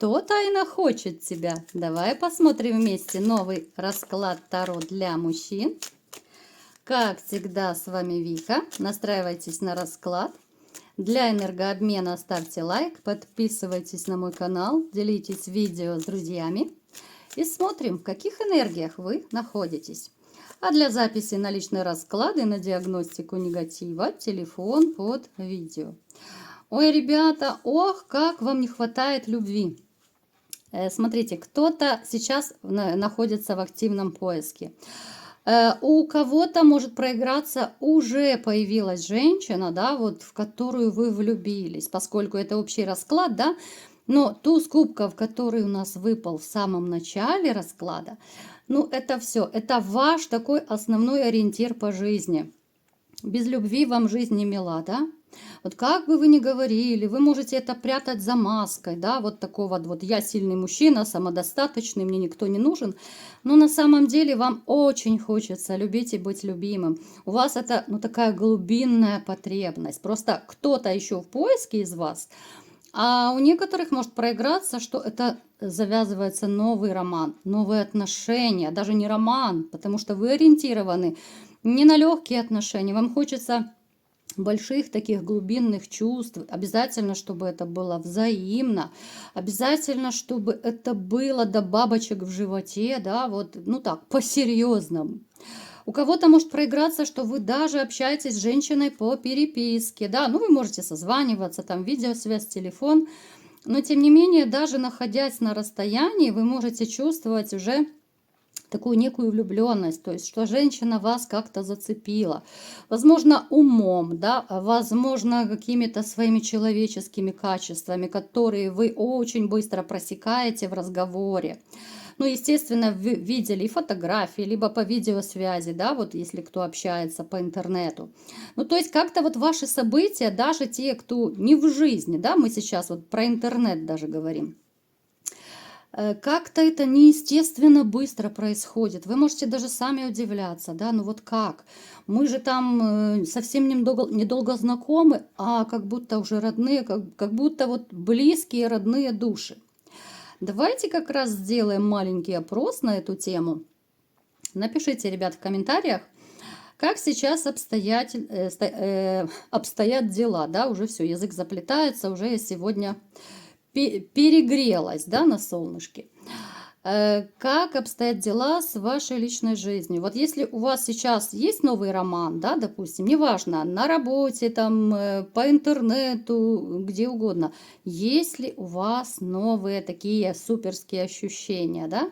Кто тайно хочет тебя? Давай посмотрим вместе новый расклад Таро для мужчин. Как всегда, с вами Вика. Настраивайтесь на расклад. Для энергообмена ставьте лайк, подписывайтесь на мой канал, делитесь видео с друзьями. И смотрим, в каких энергиях вы находитесь. А для записи на личные расклады, на диагностику негатива, телефон под видео. Ой, ребята, ох, как вам не хватает любви. Смотрите, кто-то сейчас находится в активном поиске. У кого-то может проиграться, уже появилась женщина, да, вот в которую вы влюбились, поскольку это общий расклад, да, но туз кубков, который у нас выпал в самом начале расклада, ну, это все, это ваш такой основной ориентир по жизни. Без любви вам жизнь не мила, да? Вот как бы вы ни говорили, вы можете это прятать за маской, да, вот такого вот я сильный мужчина, самодостаточный, мне никто не нужен, но на самом деле вам очень хочется любить и быть любимым. У вас это, ну, такая глубинная потребность, просто кто-то еще в поиске из вас, а у некоторых может проиграться, что это завязывается новый роман, новые отношения, даже не роман, потому что вы ориентированы не на легкие отношения, вам хочется больших таких глубинных чувств, обязательно, чтобы это было взаимно, обязательно, чтобы это было до бабочек в животе, да, вот, ну так, по-серьезному. У кого-то может проиграться, что вы даже общаетесь с женщиной по переписке, да, ну вы можете созваниваться, там видеосвязь, телефон, но тем не менее, даже находясь на расстоянии, вы можете чувствовать уже такую некую влюбленность, то есть что женщина вас как-то зацепила, возможно, умом, да, возможно, какими-то своими человеческими качествами, которые вы очень быстро просекаете в разговоре. Ну, естественно, вы видели и фотографии, либо по видеосвязи, да, вот если кто общается по интернету. Ну, то есть как-то вот ваши события, даже те, кто не в жизни, да, мы сейчас вот про интернет даже говорим, как-то это неестественно быстро происходит. Вы можете даже сами удивляться, да, ну вот как? Мы же там совсем недолго знакомы, а как будто уже родные, как будто вот близкие родные души. Давайте как раз сделаем маленький опрос на эту тему. Напишите, ребят, в комментариях, как сейчас обстоят дела, да, уже все, язык заплетается, уже я сегодня перегрелась, да, на солнышке. Как обстоят дела с вашей личной жизнью? Вот если у вас сейчас есть новый роман, да, допустим, неважно, на работе, там, по интернету, где угодно, есть ли у вас новые такие суперские ощущения, да?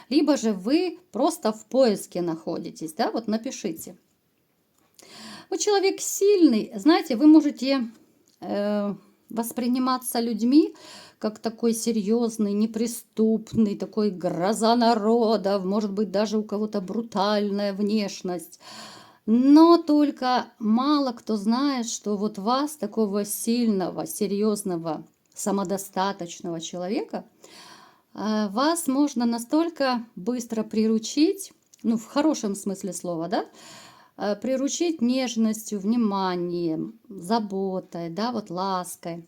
Либо же вы просто в поиске находитесь, да, вот напишите. Вот человек сильный, знаете, вы можете восприниматься людьми как такой серьезный, неприступный, такой гроза народа, может быть, даже у кого-то брутальная внешность. Но только мало кто знает, что вот вас, такого сильного, серьезного, самодостаточного человека, вас можно настолько быстро приручить, ну, в хорошем смысле слова, да, приручить нежностью, вниманием, заботой, да, вот лаской.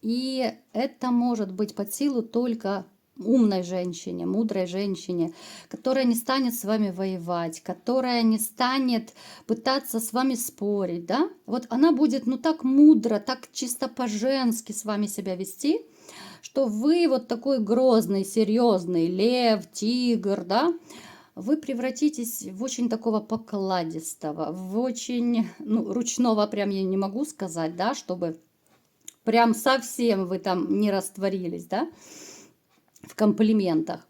И это может быть под силу только умной женщине, мудрой женщине, которая не станет с вами воевать, которая не станет пытаться с вами спорить, да? Вот она будет, ну, так мудро, так чисто по-женски с вами себя вести, что вы вот такой грозный, серьезный лев, тигр, да? Вы превратитесь в очень такого покладистого, в очень, ну, ручного, прям я не могу сказать, да, чтобы прям совсем вы там не растворились, да, в комплиментах.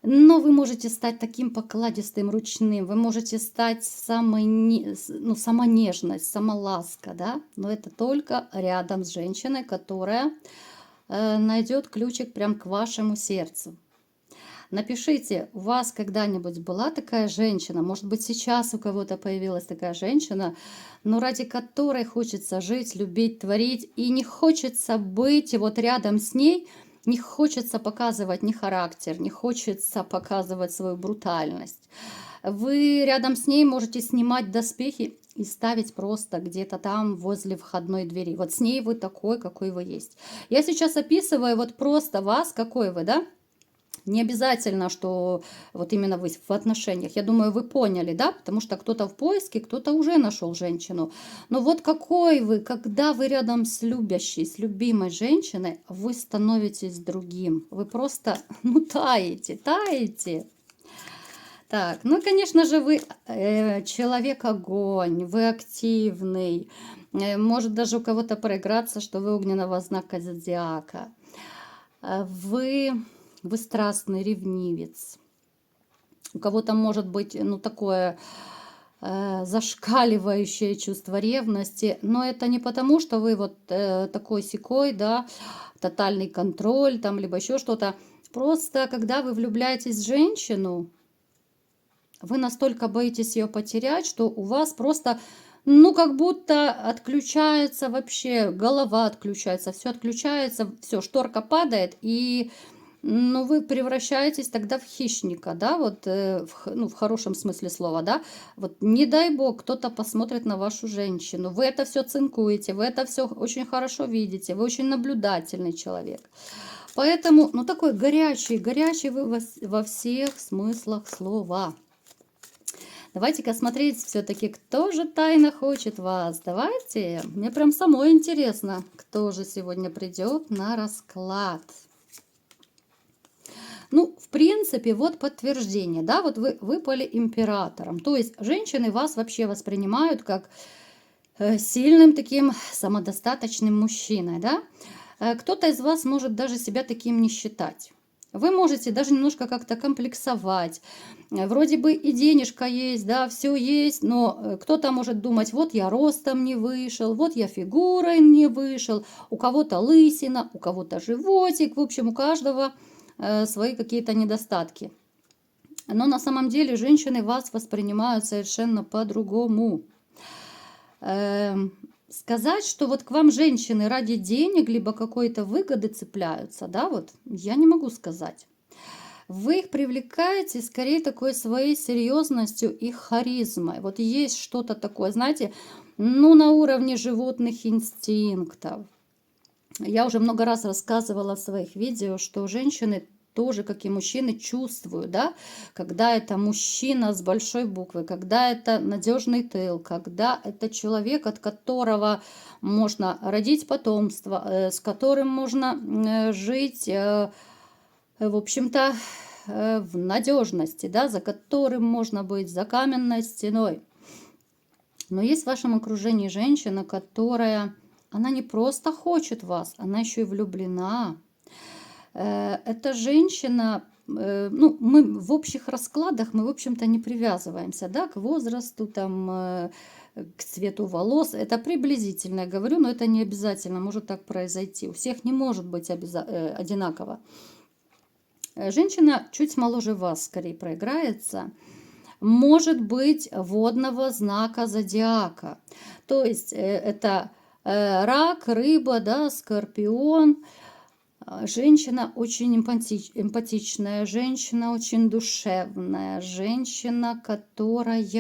Но вы можете стать таким покладистым, ручным, вы можете стать сама нежность, сама ласка, да, но это только рядом с женщиной, которая найдет ключик прям к вашему сердцу. Напишите, у вас когда-нибудь была такая женщина, может быть, сейчас у кого-то появилась такая женщина, но ради которой хочется жить, любить, творить, и не хочется быть вот рядом с ней, не хочется показывать ни характер, не хочется показывать свою брутальность. Вы рядом с ней можете снимать доспехи и ставить просто где-то там возле входной двери. Вот с ней вы такой, какой вы есть. Я сейчас описываю вот просто вас, какой вы, да? Не обязательно, что вот именно вы в отношениях. Я думаю, вы поняли, да? Потому что кто-то в поиске, кто-то уже нашел женщину. Но вот какой вы, когда вы рядом с любящей, с любимой женщиной, вы становитесь другим. Вы просто, ну, таете, таете. Так, ну, конечно же, вы человек-огонь, вы активный. Может даже у кого-то проиграться, что вы огненного знака зодиака. Вы страстный ревнивец. У кого-то может быть, ну, такое зашкаливающее чувство ревности, но это не потому, что вы вот такой-сякой, да, тотальный контроль там, либо еще что-то. Просто, когда вы влюбляетесь в женщину, вы настолько боитесь ее потерять, что у вас просто, ну, как будто отключается вообще, голова отключается, все отключается, все, шторка падает, и, ну, вы превращаетесь тогда в хищника, да, вот, ну, в хорошем смысле слова, да, вот, не дай бог, кто-то посмотрит на вашу женщину, вы это все цинкуете, вы это все очень хорошо видите, вы очень наблюдательный человек. Поэтому, ну, такой горячий, горячий вы во всех смыслах слова. Давайте-ка смотреть все-таки, кто же тайно хочет вас. Давайте. Мне прям самой интересно, кто же сегодня придет на расклад. Ну, в принципе, вот подтверждение, да, вот вы выпали императором. То есть женщины вас вообще воспринимают как сильным таким самодостаточным мужчиной, да. Кто-то из вас может даже себя таким не считать. Вы можете даже немножко как-то комплексовать. Вроде бы и денежка есть, да, все есть, но кто-то может думать, вот я ростом не вышел, вот я фигурой не вышел, у кого-то лысина, у кого-то животик, в общем, у каждого свои какие-то недостатки. Но на самом деле женщины вас воспринимают совершенно по-другому. Сказать, что вот к вам женщины ради денег либо какой-то выгоды цепляются, да, вот я не могу сказать. Вы их привлекаете скорее такой своей серьезностью и харизмой. Вот есть что-то такое, знаете, ну, на уровне животных инстинктов. Я уже много раз рассказывала в своих видео, что женщины тоже, как и мужчины, чувствуют, да, когда это мужчина с большой буквы, когда это надежный тыл, когда это человек, от которого можно родить потомство, с которым можно жить, в общем-то, в надежности, да, за которым можно быть за каменной стеной. Но есть в вашем окружении женщина, которая, она не просто хочет вас, она еще и влюблена. Эта женщина, ну, мы в общих раскладах, мы, в общем-то, не привязываемся, да, к возрасту, там, к цвету волос. Это приблизительно я говорю, но это не обязательно может так произойти. У всех не может быть одинаково. Женщина чуть моложе вас, скорее, проиграется. Может быть водного знака зодиака. То есть это рак, рыба, да, скорпион. Женщина очень эмпатичная, женщина очень душевная, женщина, которая,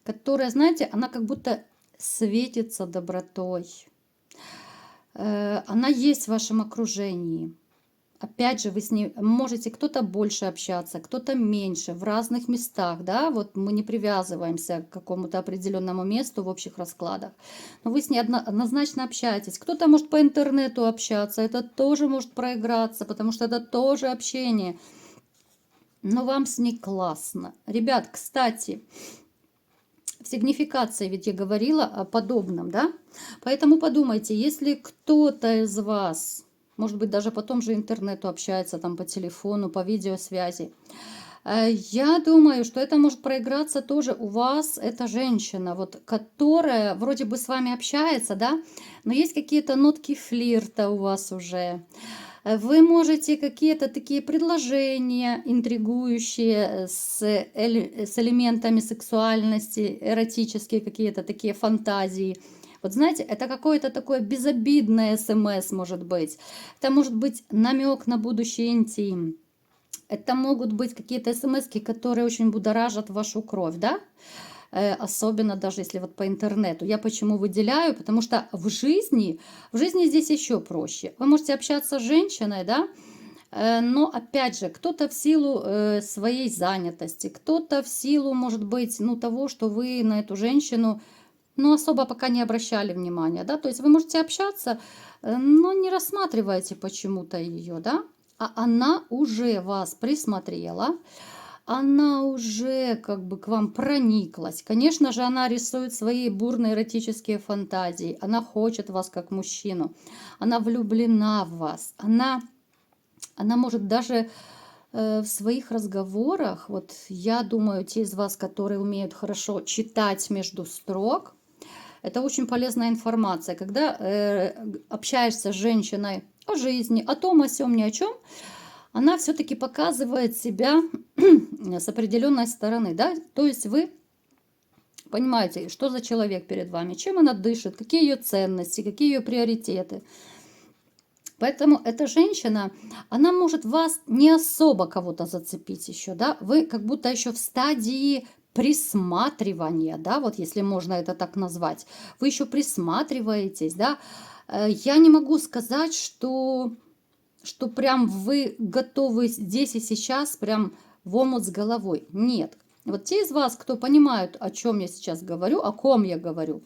знаете, она как будто светится добротой. Она есть в вашем окружении. Опять же, вы с ней можете кто-то больше общаться, кто-то меньше, в разных местах, да, вот мы не привязываемся к какому-то определенному месту в общих раскладах, но вы с ней однозначно общаетесь. Кто-то может по интернету общаться, это тоже может проиграться, потому что это тоже общение, но вам с ней классно. Ребят, кстати, в сигнификации ведь я говорила о подобном, да, поэтому подумайте, если кто-то из вас... Может быть, даже по тому же интернету общается, там по телефону, по видеосвязи. Я думаю, что это может проиграться тоже у вас, эта женщина, вот, которая вроде бы с вами общается, да, но есть какие-то нотки флирта у вас уже. Вы можете какие-то такие предложения интригующие с элементами сексуальности, эротические какие-то такие фантазии. Вот знаете, это какое-то такое безобидное СМС может быть. Это может быть намек на будущий интим. Это могут быть какие-то СМСки, которые очень будоражат вашу кровь, да? особенно даже если вот по интернету. Я почему выделяю? Потому что в жизни здесь еще проще. Вы можете общаться с женщиной, да, но опять же, кто-то в силу своей занятости, кто-то в силу, может быть, ну, того, что вы на эту женщину, ну, особо пока не обращали внимания, да, то есть вы можете общаться, но не рассматриваете почему-то ее, да, а она уже вас присмотрела, она уже как бы к вам прониклась. Конечно же, она рисует свои бурные эротические фантазии, она хочет вас как мужчину, она влюблена в вас, она может даже в своих разговорах, вот я думаю, те из вас, которые умеют хорошо читать между строк, это очень полезная информация. Когда общаешься с женщиной о жизни, о том, о сём, ни о чем, она все-таки показывает себя с определенной стороны, да, то есть вы понимаете, что за человек перед вами, чем она дышит, какие ее ценности, какие ее приоритеты. Поэтому эта женщина, она может вас не особо кого-то зацепить еще, да, вы как будто еще в стадии присматривания, да, вот если можно это так назвать, вы еще присматриваетесь, да. Я не могу сказать, что прям вы готовы здесь и сейчас прям в омут с головой. Нет. Вот те из вас, кто понимают, о чем я сейчас говорю, о ком я говорю,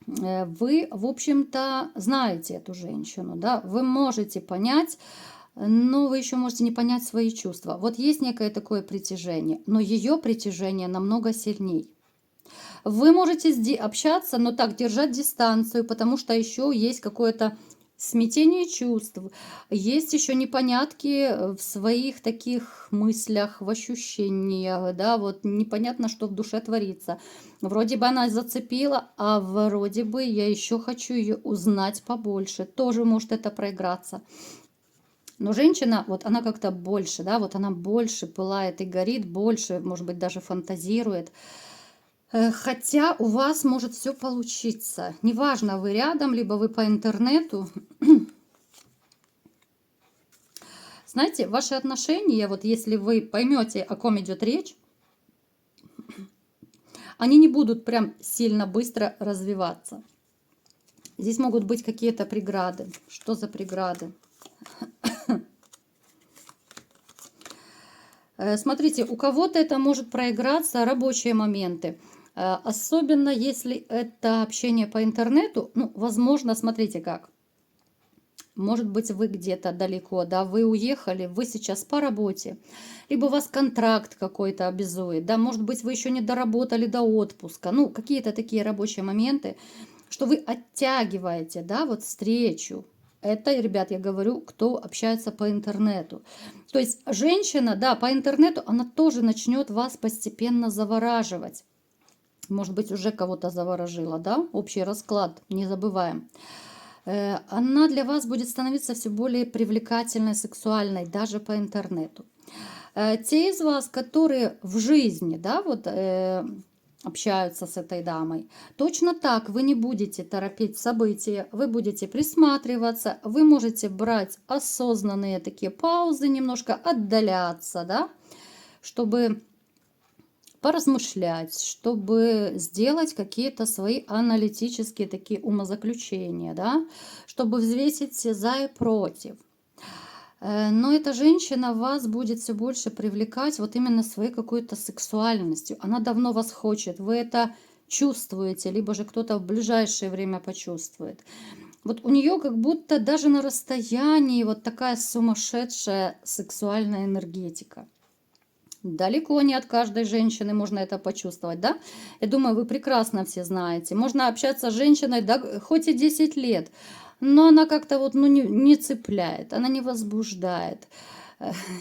вы, в общем-то, знаете эту женщину, да, вы можете понять, но вы еще можете не понять свои чувства. Вот есть некое такое притяжение, но ее притяжение намного сильней. Вы можете общаться, но так держать дистанцию, потому что еще есть какое-то смятение чувств, есть еще непонятки в своих таких мыслях, в ощущениях, да, вот непонятно, что в душе творится. Вроде бы она зацепила, а вроде бы я еще хочу ее узнать побольше, тоже может это проиграться. Но женщина, вот она как-то больше, да, вот она больше пылает и горит, больше, может быть, даже фантазирует. Хотя у вас может все получиться. Неважно, вы рядом, либо вы по интернету. Знаете, ваши отношения, вот если вы поймете, о ком идет речь, они не будут прям сильно быстро развиваться. Здесь могут быть какие-то преграды. Что за преграды? Смотрите, у кого-то это может проиграться рабочие моменты. Особенно если это общение по интернету, ну, возможно, смотрите как. Может быть, вы где-то далеко, да, вы уехали, вы сейчас по работе, либо у вас контракт какой-то обязует, да, может быть, вы еще не доработали до отпуска, ну, какие-то такие рабочие моменты, что вы оттягиваете, да, вот встречу. Это, ребят, я говорю, кто общается по интернету. То есть женщина, да, по интернету, она тоже начнет вас постепенно завораживать. Может быть, уже кого-то заворожила, да? Общий расклад, не забываем. Она для вас будет становиться все более привлекательной, сексуальной, даже по интернету. Те из вас, которые в жизни, да, вот общаются с этой дамой, точно так вы не будете торопить события, вы будете присматриваться, вы можете брать осознанные такие паузы, немножко отдаляться, да, чтобы поразмышлять, чтобы сделать какие-то свои аналитические такие умозаключения, да, чтобы взвесить все за и против. Но эта женщина вас будет все больше привлекать вот именно своей какой-то сексуальностью. Она давно вас хочет, вы это чувствуете, либо же кто-то в ближайшее время почувствует. Вот у нее как будто даже на расстоянии вот такая сумасшедшая сексуальная энергетика. Далеко не от каждой женщины можно это почувствовать, да? Я думаю, вы прекрасно все знаете. Можно общаться с женщиной, да, хоть и 10 лет, но она как-то вот, ну, не цепляет, она не возбуждает.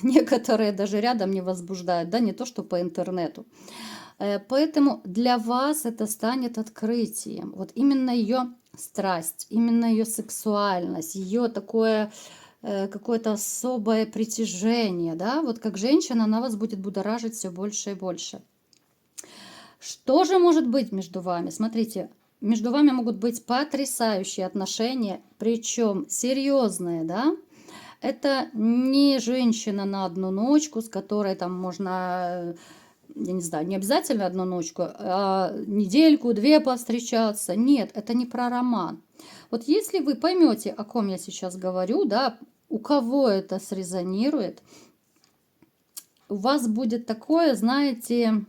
Некоторые даже рядом не возбуждают, да, не то, что по интернету. Поэтому для вас это станет открытием. Вот именно ее страсть, именно ее сексуальность, ее такое какое-то особое притяжение, да, вот как женщина, она вас будет будоражить все больше и больше. Что же может быть между вами? Смотрите, между вами могут быть потрясающие отношения, причем серьезные, да. Это не женщина на одну ночку, с которой там можно я не знаю, не обязательно одну ночку, а недельку, две повстречаться. Нет, это не про роман. Вот если вы поймете, о ком я сейчас говорю, да, у кого это срезонирует, у вас будет такое, знаете,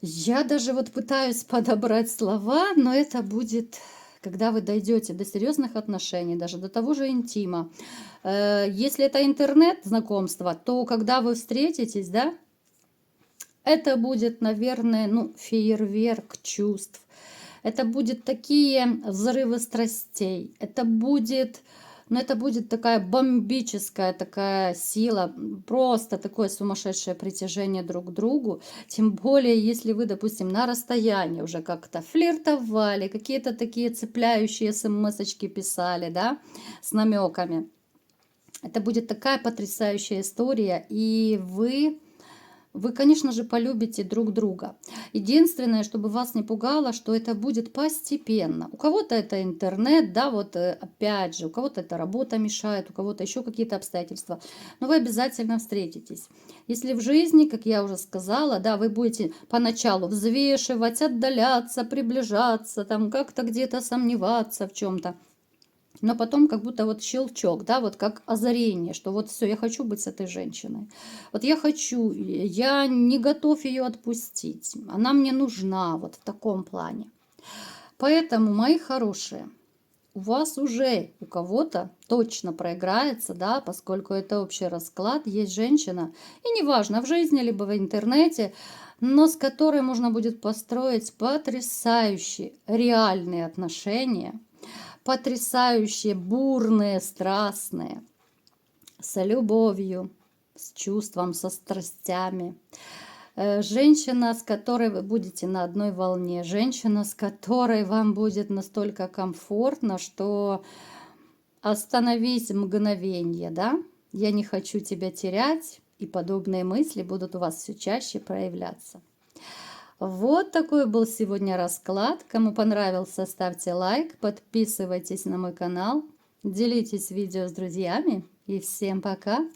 я даже вот пытаюсь подобрать слова, но это будет, когда вы дойдете до серьезных отношений, даже до того же интима. Если это интернет-знакомство, то когда вы встретитесь, да, это будет, наверное, ну, фейерверк чувств. Это будет такие взрывы страстей. Это будет, ну, это будет такая бомбическая такая сила, просто такое сумасшедшее притяжение друг к другу. Тем более, если вы, допустим, на расстоянии уже как-то флиртовали, какие-то такие цепляющие смс-очки писали, да, с намеками. Это будет такая потрясающая история, и вы, конечно же, полюбите друг друга. Единственное, чтобы вас не пугало, что это будет постепенно. У кого-то это интернет, да, вот опять же, у кого-то это работа мешает, у кого-то еще какие-то обстоятельства. Но вы обязательно встретитесь. Если в жизни, как я уже сказала, да, вы будете поначалу взвешивать, отдаляться, приближаться, там как-то где-то сомневаться в чем-то, но потом как будто вот щелчок, да, вот как озарение, что вот все, я хочу быть с этой женщиной. Вот я хочу, я не готов ее отпустить. Она мне нужна вот в таком плане. Поэтому, мои хорошие, у вас уже у кого-то точно проиграется, да, поскольку это общий расклад, есть женщина, и неважно, в жизни либо в интернете, но с которой можно будет построить потрясающие реальные отношения, потрясающие, бурные, страстные, с любовью, с чувством, со страстями. Женщина, с которой вы будете на одной волне, женщина, с которой вам будет настолько комфортно, что остановись мгновение, да, я не хочу тебя терять, и подобные мысли будут у вас все чаще проявляться. Вот такой был сегодня расклад. Кому понравился, ставьте лайк, подписывайтесь на мой канал, делитесь видео с друзьями и всем пока!